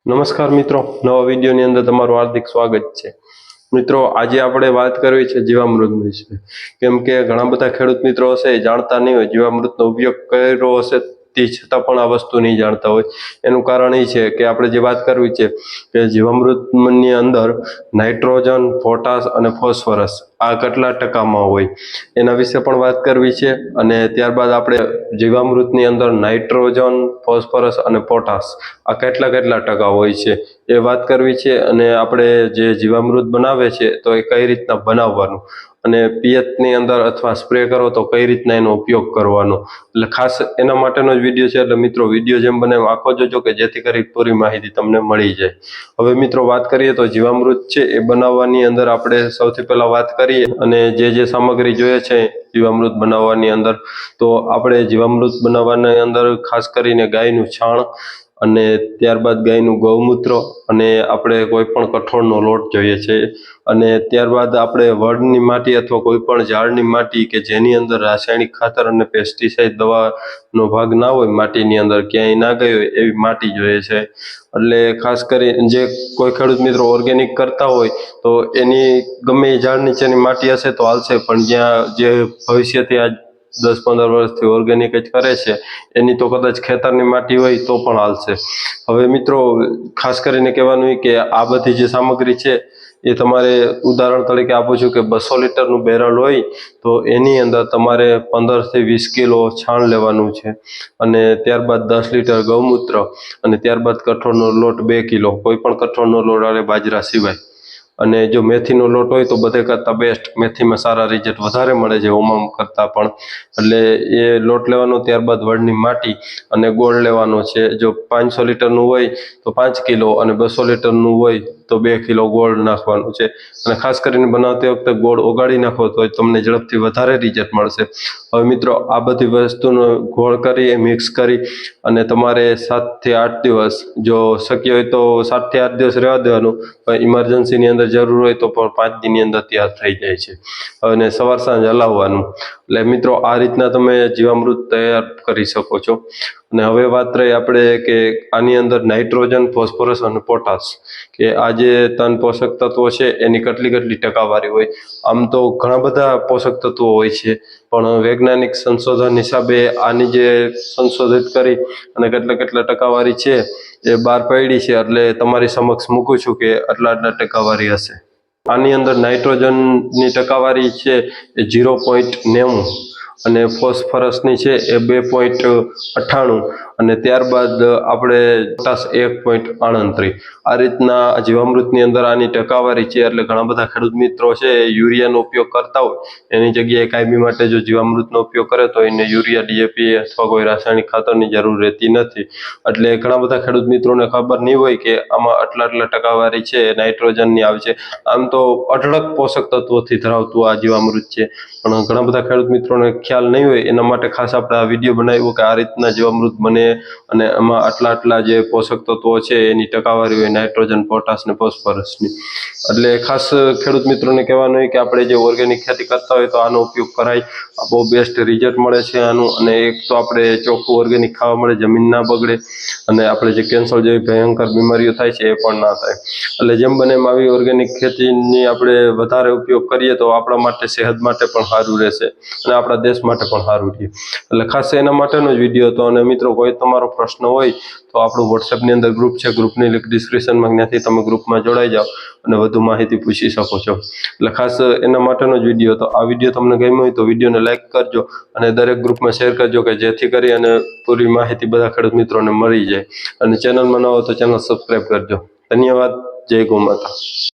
નમસ્કાર મિત્રો, નવા વિડીયોની અંદર તમારું હાર્દિક સ્વાગત છે। મિત્રો, આજે આપણે વાત કરવી છે જીવામૃત વિશે। કેમ કે ઘણા બધા ખેડૂત મિત્રો હશે એ જાણતા નહીં હોય, જીવામૃતનો ઉપયોગ કર્યો હશે તે છતાં પણ આ વસ્તુ નહીં જાણતા હોય। એનું કારણ એ છે કે આપણે જે વાત કરવી છે કે જીવામૃતની અંદર નાઇટ્રોજન, પોટાશ અને ફોસ્ફરસ આ કેટલા ટકામાં હોય એના વિશે પણ વાત કરવી છે। અને ત્યારબાદ આપણે જીવામૃતની અંદર નાઇટ્રોજન, ફોસ્ફરસ અને પોટાશ આ કેટલા ટકા હોય છે એ વાત કરવી છે। અને આપણે જે જીવામૃત બનાવે છે તો એ કઈ રીતના બનાવવાનું અને પિયતની અંદર અથવા સ્પ્રે કરો તો કઈ રીતના એનો ઉપયોગ કરવાનો, એટલે ખાસ એના માટેનો જ વિડીયો છે। એટલે મિત્રો, વિડીયો જેમ બને એમ આખો જોજો કે જેથી કરી પૂરી માહિતી તમને મળી જાય। હવે મિત્રો, વાત કરીએ તો જીવામૃત છે એ બનાવવાની અંદર આપણે સૌથી પહેલા વાત કરીએ અને જે સામગ્રી જોઈએ છે જીવામૃત બનાવવાની અંદર, તો આપણે જીવામૃત બનાવવાની અંદર ખાસ કરીને ગાયનું છાણ અને ત્યારબાદ ગાયનું ગૌમૂત્ર અને આપણે કોઈ પણ કઠોળનો લોટ જોઈએ છે। અને ત્યારબાદ આપણે વડની માટી અથવા કોઈ પણ ઝાડની માટી કે જેની અંદર રાસાયણિક ખાતર અને પેસ્ટિસાઇડ દવાનો ભાગ ના હોય, માટીની અંદર ક્યાંય ના ગઈ હોય એવી માટી જોઈએ છે। એટલે ખાસ કરી જે કોઈ ખેડૂત મિત્રો ઓર્ગેનિક કરતા હોય તો એની ગમે એ ઝાડ નીચેની માટી હશે તો હાલશે, પણ જ્યાં જે ભવિષ્યથી આજ 10-15 વર્ષથી ઓર્ગેનિક જ કરે છે એની તો કદાચ ખેતરની માટી હોય તો પણ હાલશે। હવે મિત્રો, ખાસ કરીને કહેવાનું કે આ બધી જે સામગ્રી છે એ તમારે ઉદાહરણ તરીકે આપું છું કે 200 લીટરનું બેરલ હોય તો એની અંદર તમારે 15 થી 20 કિલો છાણ લેવાનું છે અને ત્યારબાદ 10 લીટર ગૌમૂત્ર અને ત્યારબાદ કઠોળનો લોટ 2 કિલો, કોઈ પણ કઠોળનો લોટ આવે બાજરા સિવાય। અને જો મેથીનો લોટ હોય તો બધે કરતાં બેસ્ટ, મેથીમાં સારા રિઝલ્ટ વધારે મળે છે ઓમમ કરતાં પણ। એટલે એ લોટ લેવાનો, ત્યારબાદ વડની માટી અને ગોળ લેવાનો છે। જો 500 લીટરનું હોય તો 5 કિલો અને 200 લીટરનું હોય તો 2 કિલો ગોળ નાખવાનું છે। અને ખાસ કરીને બનાવતી વખતે ગોળ ઓગાળી નાખો તો તમને ઝડપથી વધારે રિઝલ્ટ મળશે। હવે મિત્રો, આ બધી વસ્તુનો ગોળ કરી મિક્સ કરી અને તમારે 7 થી 8 દિવસ, જો શક્ય હોય તો 7 થી 8 દિવસ રહેવા દેવાનું, ઇમરજન્સીની અંદર જરૂર હોય તો પણ 5 દિનની અંદર તૈયાર થઈ જાય છે અને સવાર સાંજ હલાવવાનું। એટલે મિત્રો, આ રીતના તમે જીવામૃત તૈયાર કરી શકો છો। અને હવે વાત રહી આપણે કે આની અંદર નાઇટ્રોજન, ફોસ્ફરસ અને પોટાશ કે આ જે 3 પોષક તત્વો છે એની કેટલી ટકાવારી હોય। આમ તો ઘણા બધા પોષક તત્વો હોય છે, પણ વૈજ્ઞાનિક સંશોધન હિસાબે આની જે સંશોધિત કરી અને કેટલા ટકાવારી છે એ બહાર પાડી છે, એટલે તમારી સમક્ષ મૂકું છું કે આટલા ટકાવારી હશે। આની અંદર નાઇટ્રોજનની ટકાવારી છે એ 0.90 અને ફોસ્ફરસની છે એ 2.98 અને ત્યારબાદ આપણે પોટાશ 1.38। આ રીતના જીવામૃતની અંદર આની ટકાવારી છે। એટલે ઘણા બધા ખેડૂત મિત્રો છે એ યુરિયાનો ઉપયોગ કરતા હોય એની જગ્યાએ કાયમી માટે જો જીવામૃતનો ઉપયોગ કરે તો એને યુરિયા, ડીએપી અથવા કોઈ રાસાયણિક ખાતરની જરૂર રહેતી નથી। એટલે ઘણા બધા ખેડૂત મિત્રોને ખબર નહીં હોય કે આમાં આટલા ટકાવારી છે નાઇટ્રોજનની આવે છે। આમ તો અઢળક પોષક તત્વોથી ધરાવતું આ જીવામૃત છે, પણ ઘણા બધા ખેડૂત મિત્રોને ખ્યાલ નહીં હોય, એના માટે ખાસ આપણે આ વિડીયો બનાવ્યો કે આ રીતના જીવામૃત બને અને એમાં આટલા જે પોષક તત્વો છે એની ટકાવારી હોય નાઇટ્રોજન, પોટાશ અને ફોસ્ફરસની। એટલે ખાસ ખેડૂત મિત્રોને કહેવાનું હોય કે આપણે જે ઓર્ગેનિક ખેતી કરતા હોય તો આનો ઉપયોગ કરાય, બહુ બેસ્ટ રિઝલ્ટ મળે છે આનું। અને એક તો આપણે ચોખ્ખું ઓર્ગેનિક ખાવા મળે, જમીન ના બગડે અને આપણે જે કેન્સર જેવી ભયંકર બીમારીઓ થાય છે એ પણ ના થાય। એટલે જેમ બને એમ આવી ઓર્ગેનિક ખેતીની આપણે વધારે ઉપયોગ કરીએ તો આપણા માટે, સેહત માટે પણ સારું રહેશે અને આપણા દેશ માટે પણ સારું રહે। એટલે ખાસ એના માટેનો જ વિડીયો હતો। અને મિત્રો, કોઈ તમારો પ્રશ્ન હોય તો આપણું વોટ્સએપની અંદર ગ્રુપ છે, ગ્રુપની લિંક ડિસ્ક્રિપ્શનમાં, ત્યાંથી તમે ગ્રુપમાં જોડાઈ જાઓ અને વધુ માહિતી પૂછી શકો છો। એટલે ખાસ એના માટેનો જ વિડીયો હતો। આ વિડીયો તમને ગમ્યો હોય તો વિડીયોને લાઇક કરજો અને દરેક ગ્રુપમાં શેર કરજો કે જેથી કરી અને પૂરી માહિતી બધા ખેડૂત મિત્રોને મળી જાય। અને ચેનલમાં ન હોય તો ચેનલ સબસ્ક્રાઈબ કરજો। ધન્યવાદ। જય ગૌ માતા।